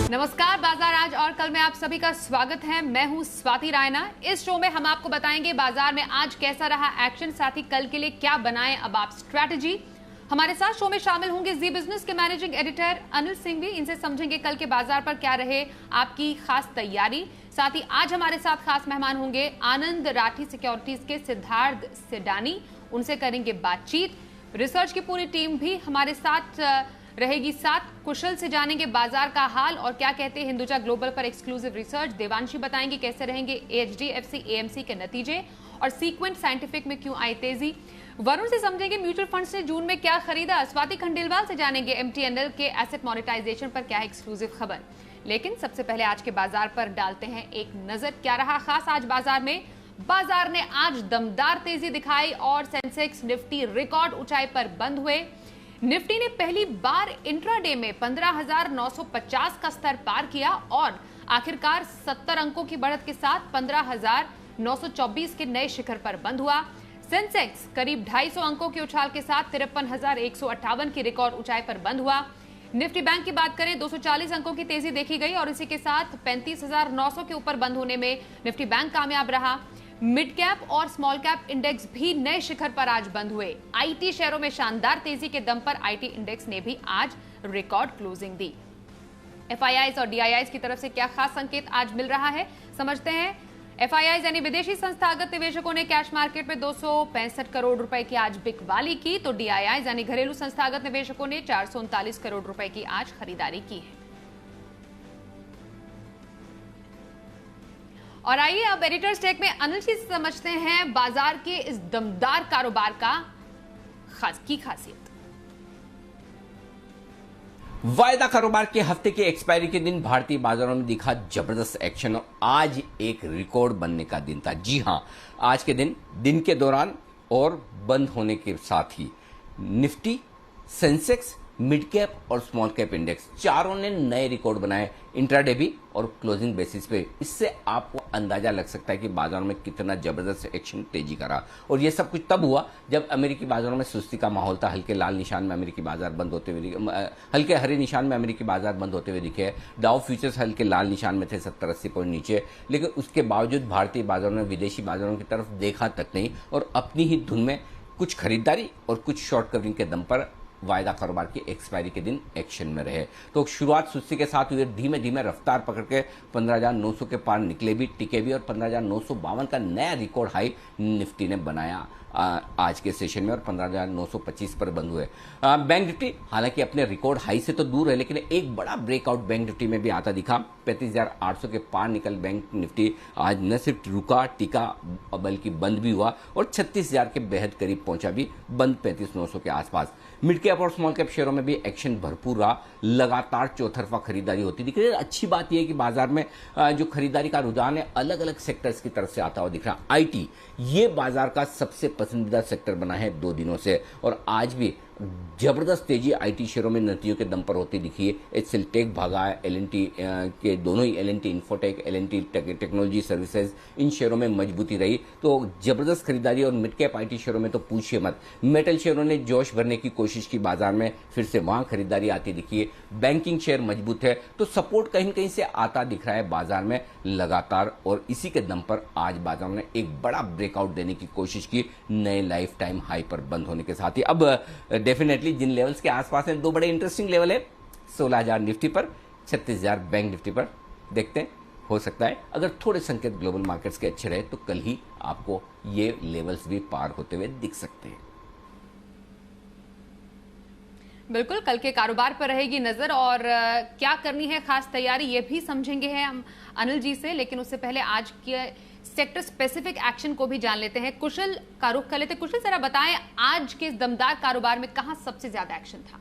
नमस्कार, बाजार आज और कल में आप सभी का स्वागत है। मैं हूं स्वाति रायना। इस शो में हम आपको बताएंगे बाजार में आज कैसा रहा एक्शन, साथ ही कल के लिए क्या बनाएं अब आप स्ट्रैटेजी। हमारे साथ शो में शामिल होंगे जी बिजनेस के मैनेजिंग एडिटर अनिल सिंह भी। इनसे समझेंगे कल के बाजार पर क्या रहे आपकी खास तैयारी। साथ ही आज हमारे साथ खास मेहमान होंगे आनंद राठी सिक्योरिटीज के सिद्धार्थ सिडानी, उनसे करेंगे बातचीत। रिसर्च की पूरी टीम भी हमारे साथ रहेगी साथ। कुशल से जानेंगे बाजार का हाल और क्या कहते हैं हिंदुजा ग्लोबल पर एक्सक्लूसिव रिसर्च। देवांशी बताएंगे कैसे रहेंगे एचडीएफसी एएमसी के नतीजे और सीक्वेंट साइंटिफिक में क्यों आई तेजी। वरुण से समझेंगे म्यूचुअल फंड्स ने जून में क्या खरीदा। स्वाति खंडेलवाल से जानेंगे एमटीएनएल के एसेट मोनेटाइजेशन पर क्या है एक्सक्लूसिव खबर। लेकिन सबसे पहले आज के बाजार पर डालते हैं एक नजर, क्या रहा खास आज बाजार में। बाजार ने आज दमदार तेजी दिखाई और सेंसेक्स निफ्टी रिकॉर्ड ऊंचाई पर बंद हुए। निफ्टी ने पहली बार इंट्राडे में 15,950 का स्तर पार किया और आखिरकार 70 अंकों की बढ़त के साथ 15,924 के नए शिखर पर बंद हुआ। सेंसेक्स करीब 250 अंकों के उछाल के साथ 53,158 की रिकॉर्ड ऊंचाई पर बंद हुआ। निफ्टी बैंक की बात करें 240 अंकों की तेजी देखी गई और इसी के साथ 35,900 के ऊपर बंद होने में निफ्टी बैंक कामयाब रहा। मिड कैप और स्मॉल कैप इंडेक्स भी नए शिखर पर आज बंद हुए। आईटी शेयरों में शानदार तेजी के दम पर आईटी इंडेक्स ने भी आज रिकॉर्ड क्लोजिंग दी। एफआईआईज और डीआईआईज की तरफ से क्या खास संकेत आज मिल रहा है, समझते हैं। एफआईआईज यानी विदेशी संस्थागत निवेशकों ने कैश मार्केट में 265 करोड़ रुपए की आज बिकवाली की, तो डीआईआईज यानी घरेलू संस्थागत निवेशकों ने 439 करोड़ रुपए की आज खरीदारी की है। और आइए अब एडिटर्स टेक में अनिल जी से समझते हैं बाजार के इस दमदार कारोबार का खासियत। वायदा कारोबार के हफ्ते के एक्सपायरी के दिन भारतीय बाजारों में दिखा जबरदस्त एक्शन और आज एक रिकॉर्ड बनने का दिन था। जी हां, आज के दिन के दौरान और बंद होने के साथ ही निफ्टी, सेंसेक्स, मिड कैप और स्मॉल कैप इंडेक्स चारों ने नए रिकॉर्ड बनाए इंट्राडे भी और क्लोजिंग बेसिस पे। इससे आपको अंदाजा लग सकता है कि बाजारों में कितना जबरदस्त एक्शन तेजी का रहा। और ये सब कुछ तब हुआ जब अमेरिकी बाजारों में सुस्ती का माहौल था। हल्के लाल निशान में अमेरिकी बाजार बंद होते हुए, हल्के हरे निशान में अमेरिकी बाजार बंद होते हुए दिखे। डाउ फ्यूचर्स हल्के लाल निशान में थे 70-80 पॉइंट नीचे, लेकिन उसके बावजूद भारतीय बाजारों ने विदेशी बाजारों की तरफ देखा तक नहीं और अपनी ही धुन में कुछ खरीदारी और कुछ शॉर्ट कवरिंग के दम पर वायदा कारोबार की एक्सपायरी के दिन एक्शन में रहे। तो शुरुआत सुस्ती के साथ हुए, धीमे धीमे रफ्तार पकड़ के 15,900 के पार निकले भी, टिके भी और 15,952 का नया रिकॉर्ड हाई निफ्टी ने बनाया आज के सेशन में और 15,925 पर बंद हुए। बैंक निफ्टी हालांकि अपने रिकॉर्ड हाई से तो दूर है, लेकिन एक बड़ा ब्रेकआउट बैंक निफ्टी में भी आता दिखा। 35,800 के पार निकल बैंक निफ्टी आज न सिर्फ रुका टिका बल्कि बंद भी हुआ और 36,000 के बेहद करीब पहुंचा भी, बंद 35,900 के आसपास। मिड कैप और स्मॉल कैप शेयरों में भी एक्शन भरपूर रहा, लगातार चौतरफा खरीदारी होती दिख रही है। अच्छी बात यह है कि बाजार में जो खरीदारी का रुझान है अलग अलग सेक्टर्स की तरफ से आता हुआ दिख रहा। आईटी ये बाजार का सबसे पसंदीदा सेक्टर बना है 2 दिनों से और आज भी जबरदस्त तेजी आईटी शेयरों में नतीजों के दम पर होती दिखी है। एचसीएल टेक भागा है, एलएनटी के दोनों ही L and T Infotech, L and T Technology Services, इन शेयरों में मजबूती रही। तो जबरदस्त खरीदारी और मिड कैप आईटी शेयरों में तो पूछिए मत। मेटल शेयरों ने जोश भरने की कोशिश की बाजार में, फिर से वहां खरीदारी आती दिखी है। बैंकिंग शेयर मजबूत है, तो सपोर्ट कहीं कहीं से आता दिख रहा है बाजार में लगातार और इसी के दम पर आज बाजार ने एक बड़ा ब्रेकआउट देने की कोशिश की नए लाइफ टाइम हाई पर बंद होने के साथ ही। अब डेफिनेटली जिन लेवल्स के आसपास हैं, 2 बड़े इंटरेस्टिंग लेवल है 16,000 निफ्टी पर, 36,000 बैंक निफ्टी पर। देखते हैं, हो सकता है अगर थोड़े संकेत ग्लोबल मार्केट्स के अच्छे रहे तो कल ही आपको ये लेवल्स भी पार होते हुए दिख सकते हैं। बिल्कुल, कल के कारोबार पर रहेगी नजर और क्या करनी है खास तैयारी ये भी समझेंगे हैं हम अनिल जी से। लेकिन उससे पहले आज के सेक्टर स्पेसिफिक एक्शन को भी जान लेते हैं। कुशल का रुख कर लेते हैं। कुशल, जरा बताएं आज के दमदार कारोबार में कहां सबसे ज्यादा एक्शन था?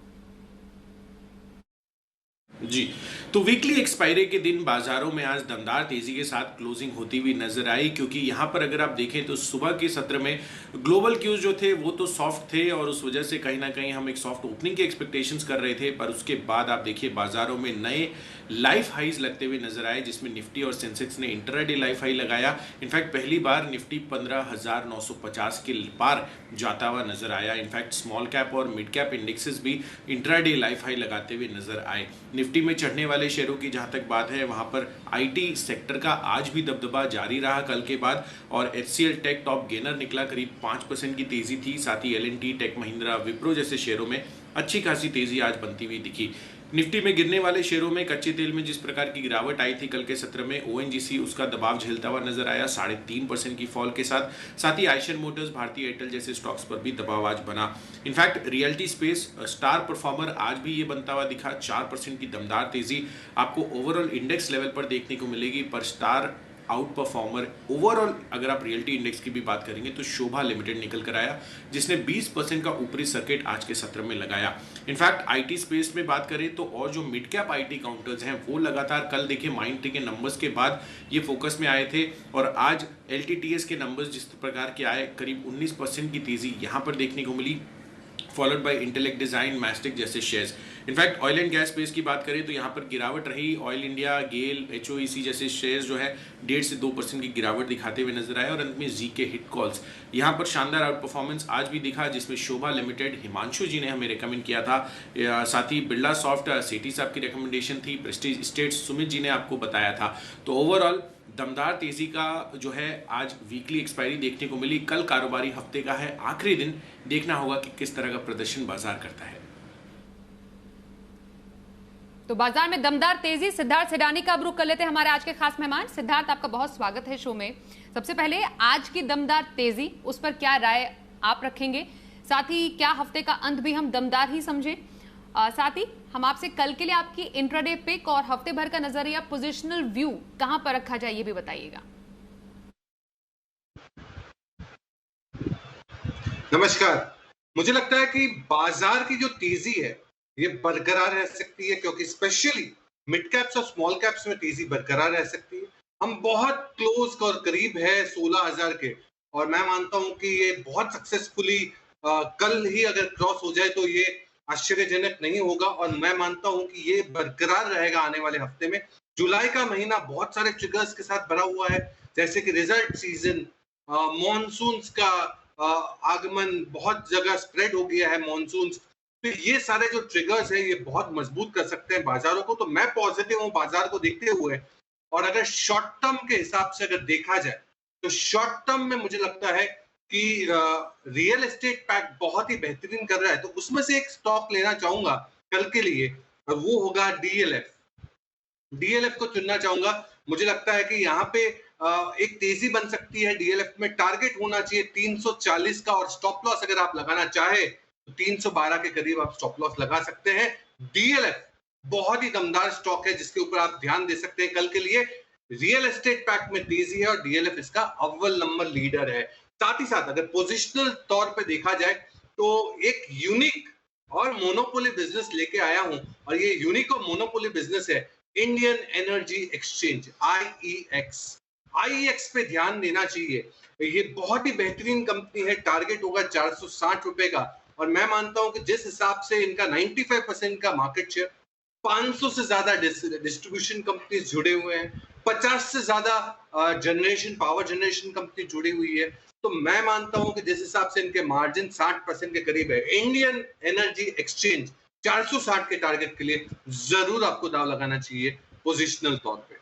जी, तो वीकली एक्सपायरी के दिन बाजारों में आज दमदार तेजी के साथ क्लोजिंग होती हुई नजर आई, क्योंकि यहां पर अगर आप देखें तो सुबह के सत्र में ग्लोबल क्यूज जो थे वो तो सॉफ्ट थे और उस वजह से कहीं ना कहीं हम एक सॉफ्ट ओपनिंग की एक्सपेक्टेशंस कर रहे थे। पर उसके बाद आप देखिए बाजारों में नए लाइफ हाईज लगते हुए नजर आए, जिसमें निफ्टी और सेंसेक्स ने इंट्राडे लाइफ हाई लगाया। इनफैक्ट पहली बार निफ्टी 15,950 के पार जाता हुआ नजर आया। इनफैक्ट स्मॉल कैप और मिड कैप इंडेक्सेस भी इंट्राडे लाइफ हाई लगाते हुए नजर आए। निफ्टी में चढ़ने वाले शेयरों की जहां तक बात है, वहां पर आईटी सेक्टर का आज भी दबदबा जारी रहा कल के बाद, और एचसीएल टेक टॉप गेनर निकला, करीब 5% की तेजी थी। साथ ही एलएनटी, टेक महिंद्रा, विप्रो जैसे शेयरों में अच्छी खासी तेजी आज बनती हुई दिखी। निफ्टी में गिरने वाले शेयरों में कच्चे तेल में जिस प्रकार की गिरावट आई थी कल के सत्र में, ओएनजीसी उसका दबाव झेलता हुआ नजर आया 3.5% की फॉल के साथ ही आयशन मोटर्स, भारतीय एयरटेल जैसे स्टॉक्स पर भी दबाव आज बना। In fact realty space star performer आज भी ये बनता हुआ दिखा, 4% की दमदार तेजी आपको ओवरऑल इंडेक्स लेवल पर देखने को मिलेगी, पर स्टार आउट परफॉर्मर ओवरऑल अगर आप रियल्टी इंडेक्स की भी बात करेंगे तो शोभा लिमिटेड निकल कर आया, जिसने 20% का ऊपरी सर्किट आज के सत्र में लगाया। इनफैक्ट आईटी स्पेस में बात करें तो और जो मिड कैप आईटी काउंटर्स हैं वो लगातार कल देखिए माइंडट्री के नंबर्स के बाद ये फोकस में आए थे, और आज एलटीटीएस के नंबर्स जिस प्रकार के आए, करीब 19% की तेजी यहां पर देखने को मिली, followed by Intellect Design, Mastek जैसे shares. In fact oil and gas space की बात करें तो यहाँ पर गिरावट रही, ऑयल इंडिया, गेल, एचओईसी जैसे शेयर्स जो है 1.5 से 2% की गिरावट दिखाते हुए नजर आए, और अंत में जीके हिट कॉल्स यहाँ पर शानदार आउट परफॉर्मेंस आज भी दिखा, जिसमें शोभा लिमिटेड हिमांशु जी ने हमें रिकमेंड किया था, साथ ही बिरला सॉफ्ट सेठी साहब की रिकमेंडेशन थी, प्रेस्टीज स्टेट्स सुमित जी ने आपको बताया था। तो ओवरऑल दमदार तेजी का जो है आज वीकली एक्सपायरी देखने को मिली। कल कारोबारी हफ्ते का है आखिरी दिन, देखना होगा कि किस तरह का प्रदर्शन बाजार करता है। तो बाजार में दमदार तेजी, सिद्धार्थ सिडानी का अब रुख कर लेते हैं हमारे आज के खास मेहमान। सिद्धार्थ, आपका बहुत स्वागत है शो में। सबसे पहले आज की दमदार तेजी, उस पर क्या राय आप रखेंगे? साथ ही क्या हफ्ते का अंत भी हम दमदार ही समझें? साथ ही हम आपसे कल के लिए आपकी इंट्राडे पिक और हफ्ते भर का नजरिया, पोजिशनल व्यू कहां पर रखा जाए ये भी बताइएगा। नमस्कार। मुझे लगता है कि बाजार की जो तेजी है ये बरकरार रह सकती है, क्योंकि स्पेशली मिड कैप्स और स्मॉल कैप्स में तेजी बरकरार रह सकती है। हम बहुत क्लोज और करीब है 16,000 के, और मैं मानता हूं कि ये बहुत सक्सेसफुली कल ही अगर क्रॉस हो जाए तो ये आश्चर्यजनक नहीं होगा, और मैं मानता हूं कि ये बरकरार रहेगा आने वाले हफ्ते में। जुलाई का महीना बहुत सारे ट्रिगर्स के साथ भरा हुआ है, जैसे कि रिजल्ट सीजन, मॉनसून का आगमन, बहुत जगह स्प्रेड हो गया है मॉनसून, तो ये सारे जो ट्रिगर्स हैं ये बहुत मजबूत कर सकते हैं बाजारों को। तो मैं पॉजिटिव हूं बाजार को देखते हुए, और अगर शॉर्ट टर्म के हिसाब से अगर देखा जाए तो शॉर्ट टर्म में मुझे लगता है कि रियल एस्टेट पैक बहुत ही बेहतरीन कर रहा है, तो उसमें से एक स्टॉक लेना चाहूंगा कल के लिए, और वो होगा डीएलएफ। डीएलएफ को चुनना चाहूंगा। मुझे लगता है कि यहाँ पे एक तेजी बन सकती है। डीएलएफ में टारगेट होना चाहिए 340 का, और स्टॉप लॉस अगर आप लगाना चाहे तो 312 के करीब आप स्टॉप लॉस लगा सकते हैं। डीएलएफ बहुत ही दमदार स्टॉक है जिसके ऊपर आप ध्यान दे सकते हैं कल के लिए। रियल एस्टेट पैक में तेजी है और डीएलएफ इसका अव्वल नंबर लीडर है। साथ ही साथ अगर पोजिशनल तौर पे देखा जाए तो एक यूनिक और मोनोपोली बिजनेस लेके आया हूं, और ये यूनिक और मोनोपोली बिजनेस है Indian energy exchange, IEX. IEX पे ध्यान देना चाहिए, ये बहुत ही बेहतरीन कंपनी है। टारगेट होगा 460 रुपए का, और मैं मानता हूं कि जिस हिसाब से इनका 95% का मार्केट शेयर, 500 से ज्यादा डिस्ट्रीब्यूशन कंपनी जुड़े हुए हैं, 50 से ज्यादा पावर जनरेशन कंपनी जुड़ी हुई है, तो मैं मानता हूं कि जिस हिसाब से इनके मार्जिन 60% के करीब है, इंडियन एनर्जी एक्सचेंज 460 के टारगेट के लिए जरूर आपको दाव लगाना चाहिए पोजिशनल तौर पे।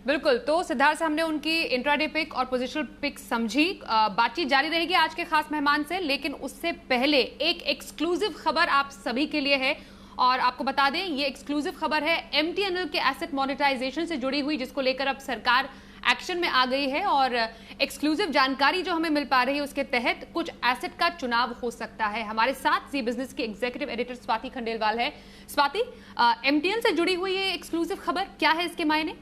बिल्कुल, तो सिद्धार्थ से हमने उनकी इंट्राडे पिक और पोजिशनल पिक समझी। बातचीत जारी रहेगी आज के खास मेहमान से, लेकिन उससे पहले एक एक्सक्लूसिव खबर आप सभी के लिए है, और आपको बता दें ये एक्सक्लूसिव खबर है एमटीएनएल के एसेट मोनेटाइजेशन से जुड़ी हुई, जिसको लेकर अब सरकार एक्शन में आ गई है। और एक्सक्लूसिव जानकारी जो हमें मिल पा रही है उसके तहत कुछ एसेट का चुनाव हो सकता है। हमारे साथ जी बिजनेस के एग्जीक्यूटिव एडिटर स्वाति खंडेलवाल है। स्वाति, एमटीएनएल से जुड़ी हुई ये एक्सक्लूसिव खबर क्या है, इसके मायने?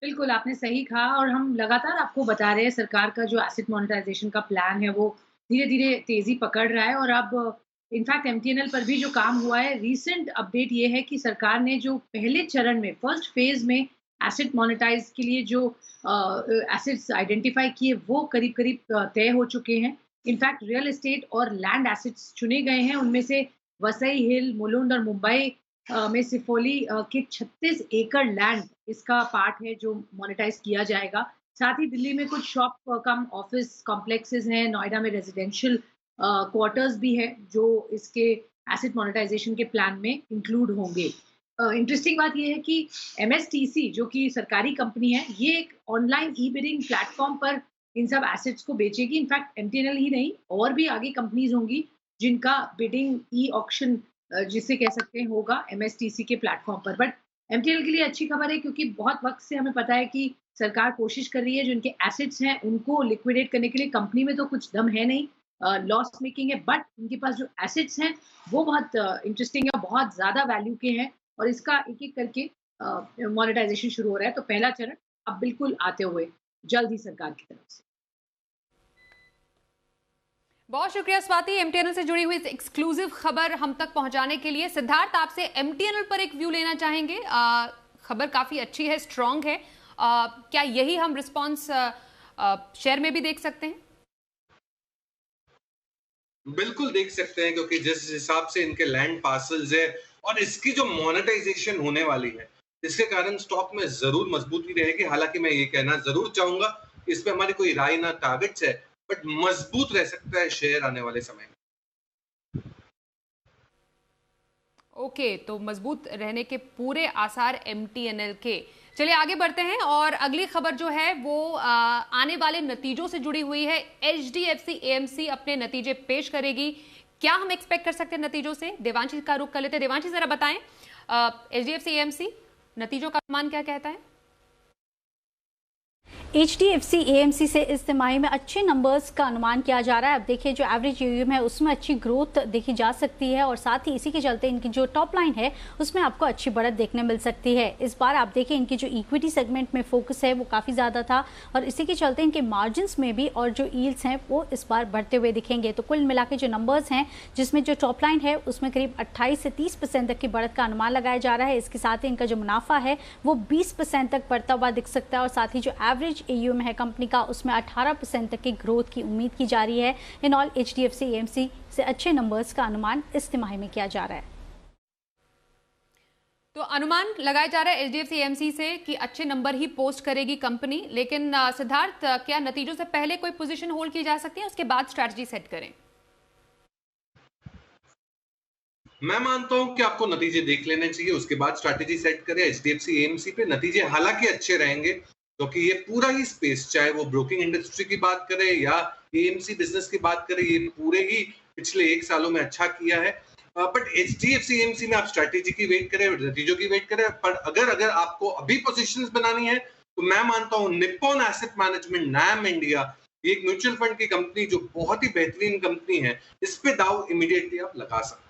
बिल्कुल, आपने सही कहा, और हम लगातार आपको बता रहे हैं सरकार का जो एसेट मोनेटाइजेशन का प्लान है वो धीरे-धीरे तेजी पकड़ रहा है। और अब इनफैक्ट एमटीएनएल पर भी जो काम हुआ है, रीसेंट अपडेट ये है कि सरकार ने जो पहले चरण में, फर्स्ट फेज में एसेट मोनेटाइज के लिए जो एसेट्स आइडेंटिफाई किए वो करीब-करीब तय हो चुके हैं। इनफैक्ट रियल एस्टेट और लैंड एसेट्स चुने गए हैं, उनमें से वसई हिल, मुलुंड और मुंबई में सिफोली के 36 एकड़ लैंड इसका पार्ट है जो मोनेटाइज किया जाएगा। साथ ही दिल्ली में कुछ शॉप कम ऑफिस कॉम्प्लेक्सेस हैं, नोएडा में रेजिडेंशियल क्वार्टर्स भी है जो इसके एसेट मोनेटाइजेशन के प्लान में इंक्लूड होंगे। इंटरेस्टिंग बात यह है कि MSTC जो कि सरकारी कंपनी है, ये एक ऑनलाइन ई बिडिंग प्लेटफॉर्म पर इन सब एसेट्स को बेचेगी। इनफैक्ट MTNL ही नहीं, और भी आगे कंपनीज होंगी जिनका बिडिंग ई ऑक्शन जिसे कह सकते हैं होगा MSTC के प्लेटफॉर्म पर। बट MTNL के लिए अच्छी खबर है, क्योंकि बहुत वक्त से हमें पता है कि सरकार कोशिश कर रही है जो इनके एसेट्स हैं उनको लिक्विडेट करने के लिए। कंपनी में तो कुछ दम है नहीं, लॉस मेकिंग है, बट इनके पास जो एसेट्स हैं वो बहुत इंटरेस्टिंग है, बहुत ज़्यादा वैल्यू के हैं, और इसका एक एक करके मोनेटाइजेशन शुरू हो रहा है। तो पहला चरण अब बिल्कुल आते हुए जल्द ही सरकार की तरफ से। बहुत शुक्रिया स्वाति, MTNL से जुड़ी हुई इस एक्सक्लूसिव खबर हम तक पहुंचाने के लिए। सिद्धार्थ, आपसे MTNL पर एक व्यू लेना चाहेंगे। खबर काफी अच्छी है, स्ट्रांग है। क्या यही हम रिस्पांस शेयर में भी देख सकते हैं? बिल्कुल देख सकते हैं, क्योंकि जिस हिसाब से इनके लैंड पार्सल्स है और इसकी जो मोनेटाइजेशन होने वाली है, इसके कारण स्टॉक में जरूर मजबूती रहेगी। हालांकि मैं ये कहना जरूर चाहूंगा, इस पे हमारी कोई राय ना टारगेट्स है, बट मजबूत रह सकता है शेयर आने वाले समय में। ओके, तो मजबूत रहने के पूरे आसार MTNL के। चलिए आगे बढ़ते हैं, और अगली खबर जो है वो आने वाले नतीजों से जुड़ी हुई है। HDFC AMC अपने नतीजे पेश करेगी। क्या हम एक्सपेक्ट कर सकते हैं नतीजों से? देवांशी का रुख कर लेते हैं। देवांशी, जरा बताएं, HDFC AMC नतीजों का अनुमान क्या कहता है? HDFC AMC से इस तिमाही में अच्छे नंबर्स का अनुमान किया जा रहा है। अब देखिए जो एवरेज AUM है उसमें अच्छी ग्रोथ देखी जा सकती है, और साथ ही इसी के चलते इनकी जो टॉप लाइन है उसमें आपको अच्छी बढ़त देखने मिल सकती है। इस बार आप देखिए इनकी जो इक्विटी सेगमेंट में फोकस है वो काफ़ी ज़्यादा था, और इसी के चलते इनके मार्जिन्स में भी और जो यील्ड्स हैं वो इस बार बढ़ते हुए दिखेंगे। तो कुल मिला के जो नंबर्स हैं, जिसमें जो टॉप लाइन है उसमें करीब 28 से 30% तक की बढ़त का अनुमान लगाया जा रहा है। इसके साथ ही इनका जो मुनाफा है वो 20% तक बढ़ता हुआ दिख सकता है, और साथ ही जो एवरेज AUM है कंपनी का उसमें 18% तक की ग्रोथ की उम्मीद की जा रही है। इन ऑल HDFC AMC से अच्छे नंबर्स का अनुमान इस तिमाही में किया जा रहा है। तो अनुमान लगाया जा रहा है HDFC AMC से कि अच्छे नंबर ही पोस्ट करेगी कंपनी। लेकिन सिद्धार्थ, क्या नतीजों से पहले कोई पोजीशन होल्ड की जा सकती है, उसके बाद स्ट्रैटेजी सेट करें? मैं मानता हूं कि आपको नतीजे देख लेने चाहिए, उसके बाद स्ट्रैटेजी सेट करें। HDFC AMC पे नतीजे हालांकि अच्छे रहेंगे, क्योंकि ये पूरा ही स्पेस, चाहे वो ब्रोकिंग इंडस्ट्री की बात करें या AMC बिजनेस की बात करें, ये पूरे ही पिछले 1 सालों में अच्छा किया है। बट HDFC AMC में आप स्ट्रैटेजी की वेट करें, नतीजों की वेट करें। पर अगर आपको अभी पोजीशंस बनानी है, तो मैं मानता हूं Nippon asset management, NAM India, ये एक म्यूचुअल फंड की कंपनी जो बहुत ही बेहतरीन कंपनी है, इस पे दाव इमीडिएटली आप लगा सकते हैं।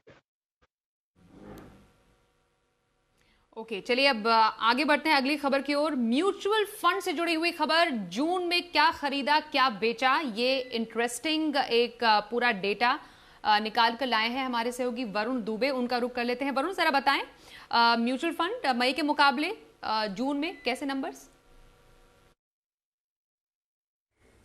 ओके, चलिए अब आगे बढ़ते हैं अगली खबर की ओर। म्यूचुअल फंड से जुड़ी हुई खबर, जून में क्या खरीदा क्या बेचा, ये इंटरेस्टिंग एक पूरा डेटा निकाल कर लाए हैं हमारे सहयोगी वरुण दुबे। उनका रुख कर लेते हैं। वरुण, जरा बताएं, म्यूचुअल फंड मई के मुकाबले जून में कैसे नंबर्स?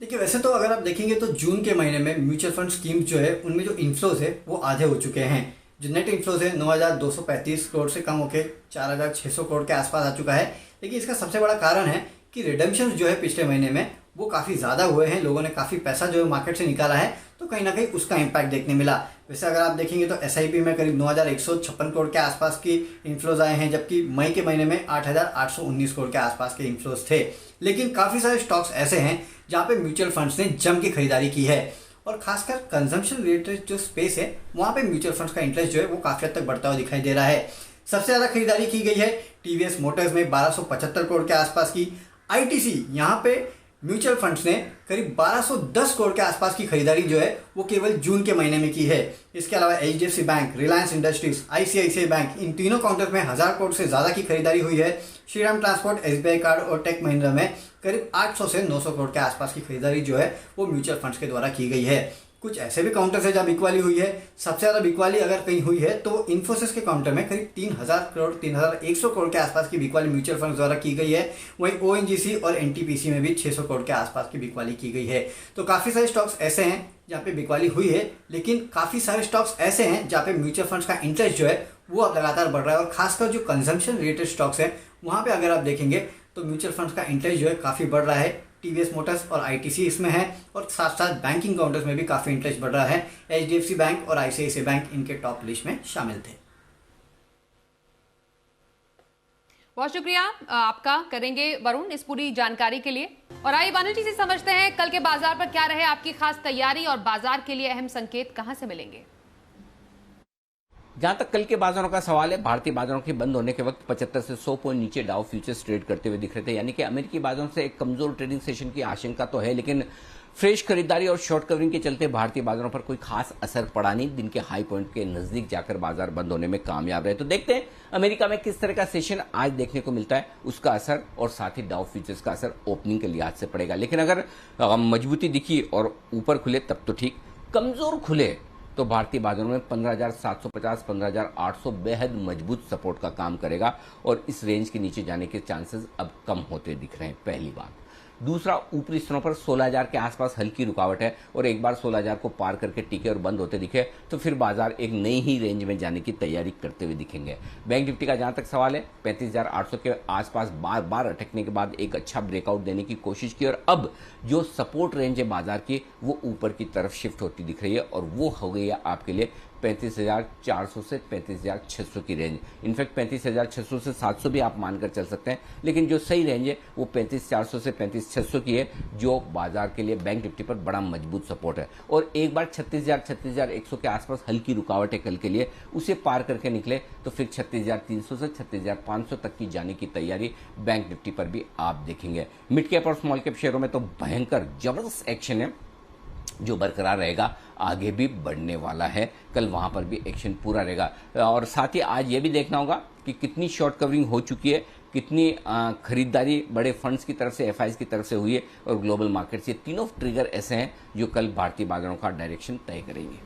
देखिए, वैसे तो अगर आप देखेंगे तो जून के महीने में म्यूचुअल फंड स्कीम जो है उनमें जो इन्फ्लोज है वो आधे हो चुके हैं। जो नेट इन्फ्लोज है 9,235 करोड़ से कम होकर 4,600 करोड़ के आसपास आ चुका है। लेकिन इसका सबसे बड़ा कारण है कि रिडेम्पशन जो है पिछले महीने में वो काफ़ी ज़्यादा हुए हैं, लोगों ने काफ़ी पैसा जो है मार्केट से निकाला है, तो कहीं ना कहीं उसका इम्पैक्ट देखने मिला। वैसे अगर आप देखेंगे तो SIP में करीब 9,156 करोड़ के आसपास की इन्फ्लोज आए हैं, जबकि मई के महीने में 8,819 करोड़ के आसपास के इन्फ्लोज थे। लेकिन काफ़ी सारे स्टॉक्स ऐसे हैं जहाँ पे म्यूचुअल फंड्स ने जम की खरीदारी की है, और खासकर कंजम्पशन रिलेटेड जो स्पेस है वहाँ पे म्यूचुअल फंड्स का इंटरेस्ट जो है वो काफ़ी हद तक बढ़ता हुआ दिखाई दे रहा है। सबसे ज़्यादा खरीदारी की गई है TVS मोटर्स में 1275 करोड़ के आसपास की। ITC यहाँ पे म्यूचुअल फंड्स ने करीब 1210 करोड़ के आसपास की खरीदारी जो है वो केवल जून के महीने में की है। इसके अलावा HDFC bank, Reliance Industries, ICICI bank, इन तीनों काउंटर में 1000 करोड़ से ज़्यादा की खरीदारी हुई है। श्रीराम ट्रांसपोर्ट, SBI कार्ड और टेक महिंद्रा में करीब 800 से 900 करोड़ के आसपास की खरीदारी जो है वो म्यूचुअल फंड्स के द्वारा की गई है। कुछ ऐसे भी काउंटर्स है जहाँ बिकवाली हुई है। सबसे ज़्यादा बिकवाली अगर कहीं हुई है तो इन्फोसिस के काउंटर में करीब 3,000 करोड़ 3,100 करोड़ के आसपास की बिकवाली म्यूचुअल फंड द्वारा की गई है। वहीं ONGC और NTPC में भी 600 करोड़ के आसपास की बिकवाली की गई है। तो काफ़ी सारे स्टॉक्स ऐसे हैं जहाँ पे बिकवाली हुई है, लेकिन काफ़ी सारे स्टॉक्स ऐसे हैं जहाँ पे म्यूचुअल फंड्स का इंटरेस्ट जो है वो अब लगातार बढ़ रहा है। और खासकर जो कंजम्पशन रिलेटेड स्टॉक्स हैं वहाँ पर अगर आप देखेंगे तो म्यूचुअल फंड्स का इंटरेस्ट जो है काफ़ी बढ़ रहा है। टीवीएस मोटर्स और आईटीसी इसमें है, और साथ साथ बैंकिंग काउंटर्स में भी काफ़ी इंटरेस्ट बढ़ रहा है। एचडीएफसी बैंक और आईसीआईसीआई बैंक इनके टॉप लिस्ट में शामिल थे। बहुत शुक्रिया आपका करेंगे वरुण इस पूरी जानकारी के लिए। और आइए बानल जी से समझते हैं कल के बाजार पर क्या रहे आपकी खास तैयारी और बाजार के लिए अहम संकेत कहां से मिलेंगे। जहां तक कल के बाजारों का सवाल है, भारतीय बाजारों के बंद होने के वक्त 75 से 100 पॉइंट नीचे डाउ फ्यूचर्स ट्रेड करते हुए दिख रहे थे, यानी कि अमेरिकी बाजारों से एक कमजोर ट्रेडिंग सेशन की आशंका तो है, लेकिन फ्रेश खरीदारी और शॉर्ट कवरिंग के चलते भारतीय बाजारों पर कोई खास असर पड़ा नहीं। दिन के हाई पॉइंट के नजदीक जाकर बाजार बंद होने में कामयाब रहे। तो देखते हैं अमेरिका में किस तरह का सेशन आज देखने को मिलता है, उसका असर और साथ ही डाउ फ्यूचर्स का असर ओपनिंग के लिहाज से पड़ेगा। लेकिन अगर मजबूती दिखी और ऊपर खुले तब तो ठीक, कमजोर खुले तो भारतीय बाजारों में 15,750 15,800 बेहद मजबूत सपोर्ट का काम करेगा और इस रेंज के नीचे जाने के चांसेस अब कम होते दिख रहे हैं, पहली बात। दूसरा, ऊपरी स्तरों पर 16,000 के आसपास हल्की रुकावट है और एक बार 16,000 को पार करके टिके और बंद होते दिखे तो फिर बाजार एक नई ही रेंज में जाने की तैयारी करते हुए दिखेंगे। बैंक निफ्टी का जहां तक सवाल है, 35,800 के आसपास बार बार अटकने के बाद एक अच्छा ब्रेकआउट देने की कोशिश की और अब जो सपोर्ट रेंज है बाजार की वो ऊपर की तरफ शिफ्ट होती दिख रही है और वो हो गई है आपके लिए 35,400 से 35,600 की रेंज। इनफैक्ट 35,600 से 700 भी आप मानकर चल सकते हैं, लेकिन जो सही रेंज है वो 35,400 से 35,600 की है, जो बाजार के लिए बैंक निफ्टी पर बड़ा मजबूत सपोर्ट है। और एक बार 36,100 के आसपास हल्की रुकावट है कल के लिए, उसे पार करके निकले तो फिर 36,300 से 36,500 तक की जाने की तैयारी बैंक निफ्टी पर भी आप देखेंगे। मिड कैप और स्मॉल कैप शेयरों में तो भयंकर जबरदस्त एक्शन है जो बरकरार रहेगा, आगे भी बढ़ने वाला है। कल वहां पर भी एक्शन पूरा रहेगा और साथ ही आज ये भी देखना होगा कि कितनी शॉर्ट कवरिंग हो चुकी है, कितनी खरीदारी बड़े फंड्स की तरफ से, एफआईज की तरफ से हुई है और ग्लोबल मार्केट्स। ये तीनों ट्रिगर ऐसे हैं जो कल भारतीय बाजारों का डायरेक्शन तय करेंगे।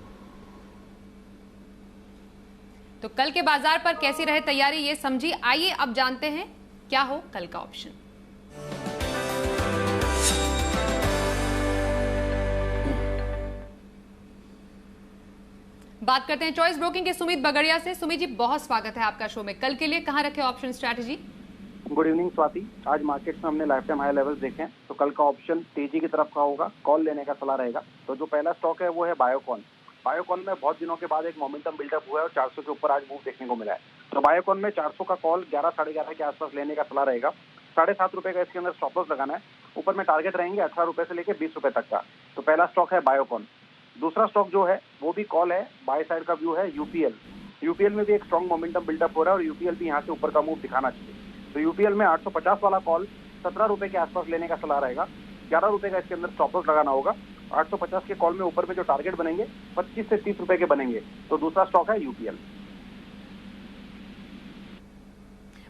तो कल के बाजार पर कैसी रहे तैयारी ये समझी। आइए अब जानते हैं क्या हो कल का ऑप्शन। बात करते हैं चॉइस ब्रोकिंग के सुमित बगड़िया से। सुमित जी, बहुत स्वागत है आपका शो में। कल के लिए कहां रखे option strategy? Good evening Swati. आज मार्केट्स में हमने लाइफ टाइम हाई लेवल्स देखे हैं, तो कल का ऑप्शन तेजी की तरफ का होगा, कॉल लेने का सलाह रहेगा। तो जो पहला स्टॉक है वो है बायोकॉन। बायोकॉन में बहुत दिनों के बाद एक मोमेंटम बिल्डअप हुआ है और 400 के ऊपर आज मूव देखने को मिला है। तो बायोकॉन में 400 का कॉल 11 साढ़े 11 के आसपास लेने का सलाह रहेगा। 7.5 रुपए का इसके अंदर स्टॉप लॉस लगाना है। ऊपर में टारगेट रहेंगे 18 रुपए से लेकर 20 रुपए तक का। तो पहला स्टॉक है बायोकॉन। दूसरा स्टॉक जो है वो भी कॉल है, बाय साइड का व्यू है यूपीएल। यूपीएल में भी एक स्ट्रॉन्ग मोमेंटम बिल्डअप हो रहा है और यूपीएल भी यहाँ से ऊपर का मूव दिखाना चाहिए। तो यूपीएल में 850 वाला कॉल 17 रुपए के आसपास लेने का सलाह रहेगा। 11 रुपए का इसके अंदर स्टॉप लॉस लगाना होगा। 850 के कॉल में ऊपर में जो टारगेट बनेंगे 25 से 30 रुपए के बनेंगे। तो दूसरा स्टॉक है यूपीएल।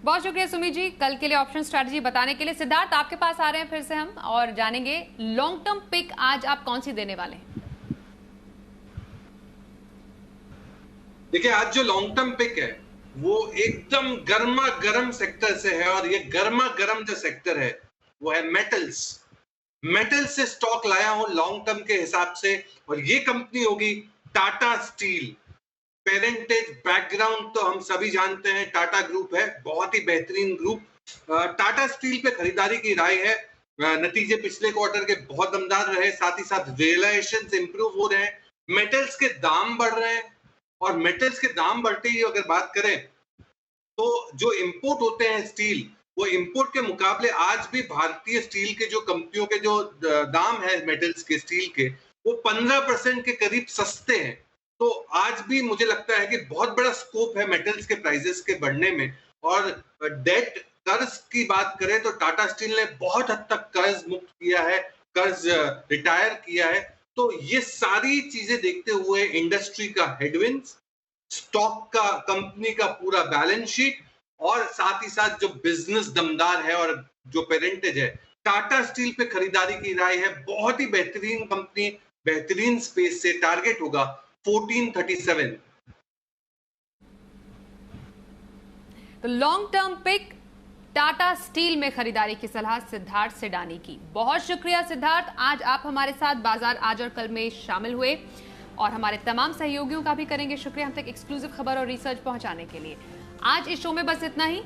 बहुत शुक्रिया सुमित जी कल के लिए ऑप्शन स्ट्रैटेजी बताने के लिए। सिद्धार्थ, आपके पास आ रहे हैं फिर से हम और जानेंगे लॉन्ग टर्म पिक आज आप कौन सी देने वाले हैं? देखिए, आज जो लॉन्ग टर्म पिक है वो एकदम गर्मा गर्म सेक्टर से है और ये गर्मा गर्म जो सेक्टर है वो है मेटल्स। मेटल्स से स्टॉक लाया हूं लॉन्ग टर्म के हिसाब से और ये कंपनी होगी टाटा स्टील। पेरेंटेज बैकग्राउंड तो हम सभी जानते हैं, टाटा ग्रुप है, बहुत ही बेहतरीन ग्रुप। टाटा स्टील पे खरीदारी की राय है। नतीजे पिछले क्वार्टर के बहुत दमदार रहे, साथ ही साथ रियलाइजेशंस इंप्रूव हो रहे हैं, मेटल्स के दाम बढ़ रहे हैं और मेटल्स के दाम बढ़ते ही अगर बात करें तो जो इंपोर्ट होते हैं स्टील, वो इंपोर्ट के मुकाबले आज भी भारतीय स्टील के जो कंपनियों के जो दाम है मेटल्स के, स्टील के, वो 15% के करीब सस्ते हैं। तो आज भी मुझे लगता है कि बहुत बड़ा स्कोप है मेटल्स के प्राइसेस के बढ़ने में। और डेट कर्ज की बात करें तो टाटा स्टील ने बहुत हद तक कर्ज मुक्त किया है, कर्ज रिटायर किया है। तो ये सारी चीजें देखते हुए इंडस्ट्री का हेडविंड्स, स्टॉक का, कंपनी का पूरा बैलेंस शीट और साथ ही साथ जो बिजनेस दमदार है और जो पेरेंटेज है, टाटा स्टील पे खरीदारी की राय है। बहुत ही बेहतरीन कंपनी, बेहतरीन स्पेस से टारगेट होगा 1437। तो long term pick Tata steel में खरीदारी की सलाह सिद्धार्थ सेडानी की। बहुत शुक्रिया सिद्धार्थ, आज आप हमारे साथ बाजार आज और कल में शामिल हुए और हमारे तमाम सहयोगियों का भी करेंगे शुक्रिया हम तक एक्सक्लूसिव खबर और रिसर्च पहुंचाने के लिए। आज इस शो में बस इतना ही।